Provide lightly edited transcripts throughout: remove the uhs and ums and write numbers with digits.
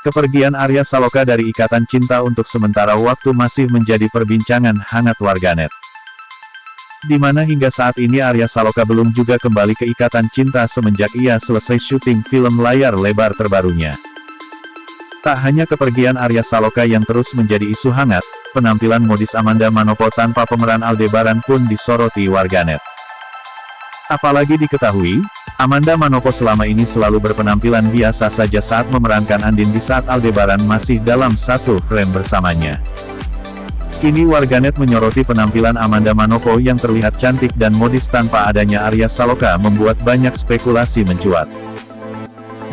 Kepergian Arya Saloka dari Ikatan Cinta untuk sementara waktu masih menjadi perbincangan hangat warganet. Di mana hingga saat ini Arya Saloka belum juga kembali ke Ikatan Cinta semenjak ia selesai syuting film layar lebar terbarunya. Tak hanya kepergian Arya Saloka yang terus menjadi isu hangat, penampilan modis Amanda Manopo tanpa pemeran Aldebaran pun disoroti warganet. Apalagi diketahui, Amanda Manopo selama ini selalu berpenampilan biasa saja saat memerankan Andin di saat Aldebaran masih dalam satu frame bersamanya. Kini warganet menyoroti penampilan Amanda Manopo yang terlihat cantik dan modis tanpa adanya Arya Saloka membuat banyak spekulasi mencuat.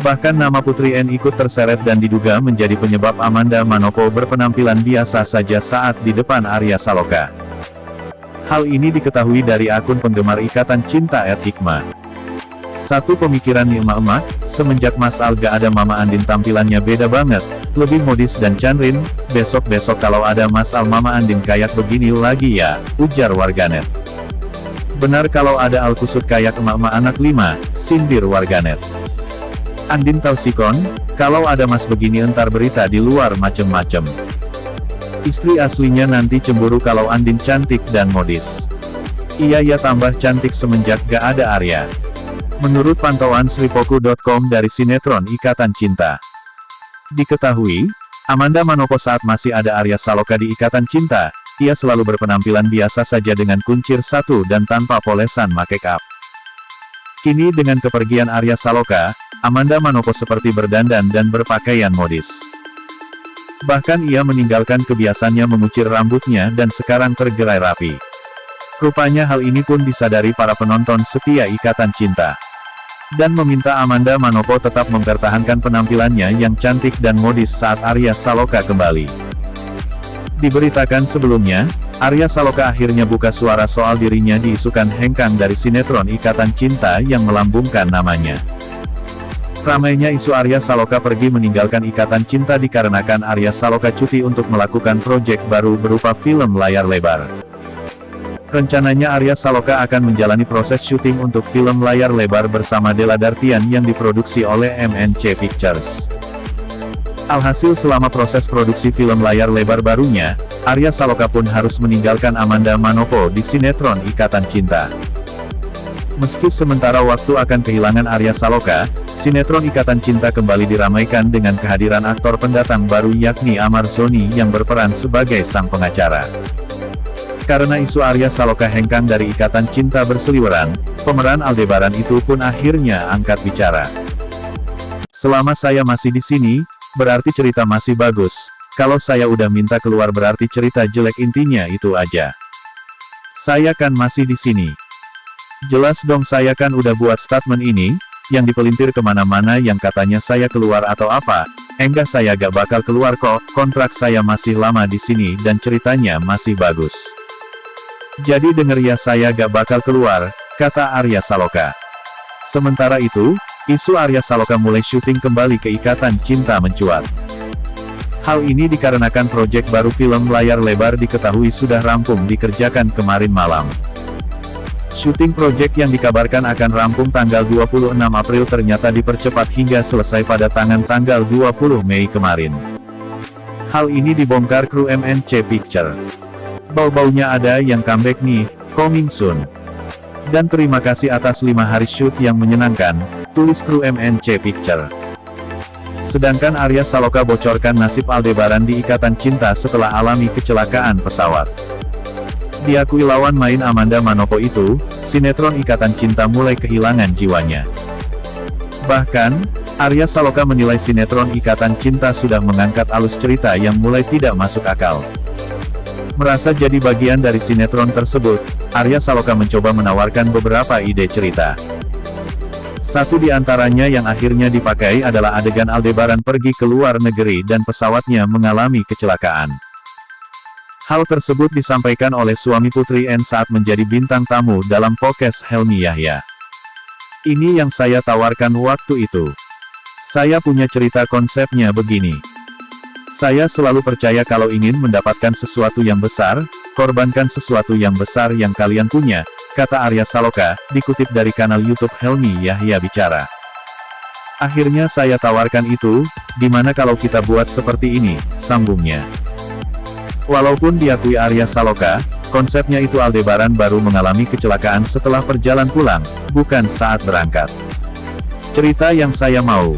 Bahkan nama Putri N ikut terseret dan diduga menjadi penyebab Amanda Manopo berpenampilan biasa saja saat di depan Arya Saloka. Hal ini diketahui dari akun penggemar Ikatan Cinta @hikmah. Satu pemikiran emak-emak, semenjak Mas Al gak ada Mama Andin tampilannya beda banget, lebih modis dan canrin, besok-besok kalau ada Mas Al Mama Andin kayak begini lagi ya, ujar warganet. Benar kalau ada Al kusut kayak emak-emak anak 5, sindir warganet. Andin tahu sikon, kalau ada Mas begini entar berita di luar macem-macem. Istri aslinya nanti cemburu kalau Andin cantik dan modis. Iya ya tambah cantik semenjak gak ada Arya. Menurut pantauan sripoku.com dari sinetron Ikatan Cinta. Diketahui, Amanda Manopo saat masih ada Arya Saloka di Ikatan Cinta, ia selalu berpenampilan biasa saja dengan kuncir satu dan tanpa polesan make up. Kini dengan kepergian Arya Saloka, Amanda Manopo seperti berdandan dan berpakaian modis. Bahkan ia meninggalkan kebiasaannya mengucir rambutnya dan sekarang tergerai rapi. Rupanya hal ini pun disadari para penonton setia Ikatan Cinta. Dan meminta Amanda Manopo tetap mempertahankan penampilannya yang cantik dan modis saat Arya Saloka kembali. Diberitakan sebelumnya, Arya Saloka akhirnya buka suara soal dirinya diisukan hengkang dari sinetron Ikatan Cinta yang melambungkan namanya. Ramainya isu Arya Saloka pergi meninggalkan Ikatan Cinta dikarenakan Arya Saloka cuti untuk melakukan proyek baru berupa film layar lebar. Rencananya Arya Saloka akan menjalani proses syuting untuk film layar lebar bersama Della Dartian yang diproduksi oleh MNC Pictures. Alhasil selama proses produksi film layar lebar barunya, Arya Saloka pun harus meninggalkan Amanda Manopo di sinetron Ikatan Cinta. Meski sementara waktu akan kehilangan Arya Saloka, sinetron Ikatan Cinta kembali diramaikan dengan kehadiran aktor pendatang baru yakni Amar Zoni yang berperan sebagai sang pengacara. Karena isu Arya Saloka hengkang dari Ikatan Cinta berseliweran, pemeran Aldebaran itu pun akhirnya angkat bicara. Selama saya masih di sini, berarti cerita masih bagus. Kalau saya udah minta keluar berarti cerita jelek, intinya itu aja. Saya kan masih di sini. Jelas dong saya kan udah buat statement ini, yang dipelintir kemana-mana yang katanya saya keluar atau apa. Enggak, saya gak bakal keluar kok, kontrak saya masih lama di sini dan ceritanya masih bagus. Jadi denger ya, saya gak bakal keluar, kata Arya Saloka. Sementara itu, isu Arya Saloka mulai syuting kembali ke Ikatan Cinta mencuat. Hal ini dikarenakan proyek baru film layar lebar diketahui sudah rampung dikerjakan kemarin malam. Syuting proyek yang dikabarkan akan rampung tanggal 26 April ternyata dipercepat hingga selesai pada tanggal 20 Mei kemarin. Hal ini dibongkar kru MNC Picture. Bau-baunya ada yang comeback nih, coming soon. Dan terima kasih atas 5 hari shoot yang menyenangkan, tulis kru MNC Picture. Sedangkan Arya Saloka bocorkan nasib Aldebaran di Ikatan Cinta setelah alami kecelakaan pesawat. Diakui lawan main Amanda Manopo itu, sinetron Ikatan Cinta mulai kehilangan jiwanya. Bahkan, Arya Saloka menilai sinetron Ikatan Cinta sudah mengangkat alus cerita yang mulai tidak masuk akal. Merasa jadi bagian dari sinetron tersebut, Arya Saloka mencoba menawarkan beberapa ide cerita. Satu di antaranya yang akhirnya dipakai adalah adegan Aldebaran pergi ke luar negeri dan pesawatnya mengalami kecelakaan. Hal tersebut disampaikan oleh suami Putri N saat menjadi bintang tamu dalam podcast Helmi Yahya. Ini yang saya tawarkan waktu itu. Saya punya cerita konsepnya begini. Saya selalu percaya kalau ingin mendapatkan sesuatu yang besar, korbankan sesuatu yang besar yang kalian punya, kata Arya Saloka, dikutip dari kanal YouTube Helmi Yahya Bicara. Akhirnya saya tawarkan itu, gimana kalau kita buat seperti ini, sambungnya. Walaupun diakui Arya Saloka, konsepnya itu Aldebaran baru mengalami kecelakaan setelah perjalanan pulang, bukan saat berangkat. Cerita yang saya mau.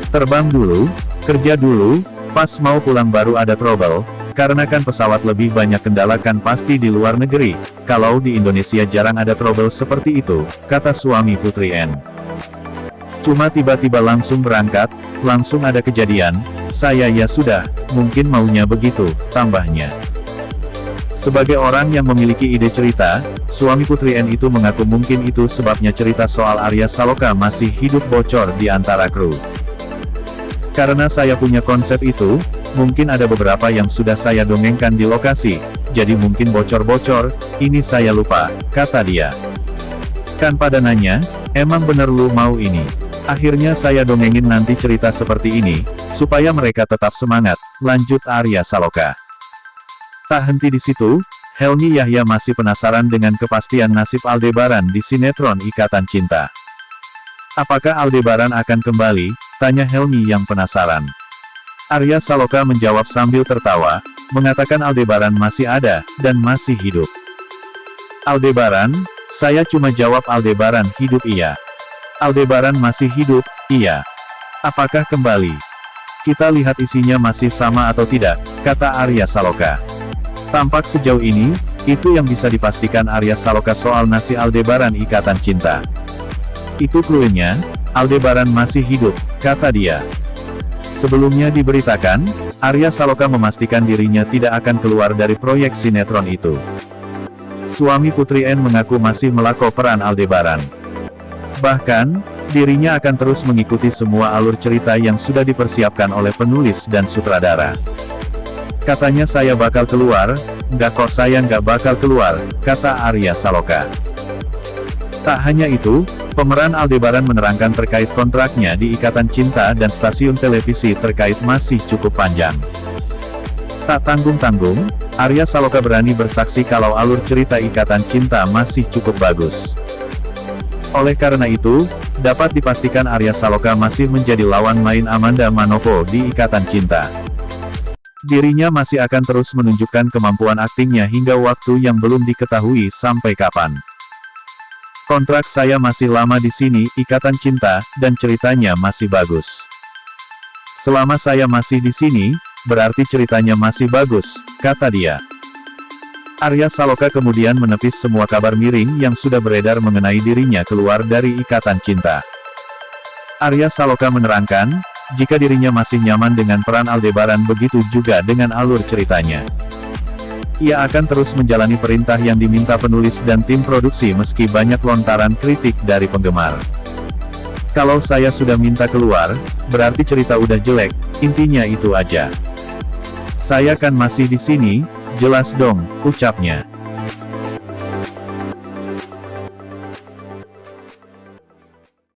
Terbang dulu, kerja dulu, pas mau pulang baru ada trouble, karena kan pesawat lebih banyak kendala kan pasti di luar negeri, kalau di Indonesia jarang ada trouble seperti itu, kata suami Putri N. Cuma tiba-tiba langsung berangkat, langsung ada kejadian, saya ya sudah, mungkin maunya begitu, tambahnya. Sebagai orang yang memiliki ide cerita, suami Putri N itu mengaku mungkin itu sebabnya cerita soal Arya Saloka masih hidup bocor di antara kru. Karena saya punya konsep itu, mungkin ada beberapa yang sudah saya dongengkan di lokasi, jadi mungkin bocor-bocor, ini saya lupa, kata dia. Kan pada nanya, emang bener lu mau ini? Akhirnya saya dongengin nanti cerita seperti ini, supaya mereka tetap semangat, lanjut Arya Saloka. Tak henti di situ, Helmi Yahya masih penasaran dengan kepastian nasib Aldebaran di sinetron Ikatan Cinta. Apakah Aldebaran akan kembali? Tanya Helmi yang penasaran. Arya Saloka menjawab sambil tertawa, mengatakan Aldebaran masih ada, dan masih hidup. Aldebaran? Saya cuma jawab Aldebaran hidup iya. Aldebaran masih hidup, iya. Apakah kembali? Kita lihat isinya masih sama atau tidak, kata Arya Saloka. Tampak sejauh ini, itu yang bisa dipastikan Arya Saloka soal nasib Aldebaran Ikatan Cinta. Itu cluenya, Aldebaran masih hidup, kata dia. Sebelumnya diberitakan, Arya Saloka memastikan dirinya tidak akan keluar dari proyek sinetron itu. Suami Putri N mengaku masih melako peran Aldebaran. Bahkan, dirinya akan terus mengikuti semua alur cerita yang sudah dipersiapkan oleh penulis dan sutradara. Katanya saya bakal keluar, enggak kok saya nggak bakal keluar, kata Arya Saloka. Tak hanya itu, pemeran Aldebaran menerangkan terkait kontraknya di Ikatan Cinta dan stasiun televisi terkait masih cukup panjang. Tak tanggung-tanggung, Arya Saloka berani bersaksi kalau alur cerita Ikatan Cinta masih cukup bagus. Oleh karena itu, dapat dipastikan Arya Saloka masih menjadi lawan main Amanda Manopo di Ikatan Cinta. Dirinya masih akan terus menunjukkan kemampuan aktingnya hingga waktu yang belum diketahui sampai kapan. Kontrak saya masih lama di sini, Ikatan Cinta, dan ceritanya masih bagus. Selama saya masih di sini, berarti ceritanya masih bagus, kata dia. Arya Saloka kemudian menepis semua kabar miring yang sudah beredar mengenai dirinya keluar dari Ikatan Cinta. Arya Saloka menerangkan, jika dirinya masih nyaman dengan peran Aldebaran begitu juga dengan alur ceritanya. Ia akan terus menjalani perintah yang diminta penulis dan tim produksi meski banyak lontaran kritik dari penggemar. Kalau saya sudah minta keluar, berarti cerita udah jelek, intinya itu aja. Saya kan masih di sini, jelas dong, ucapnya.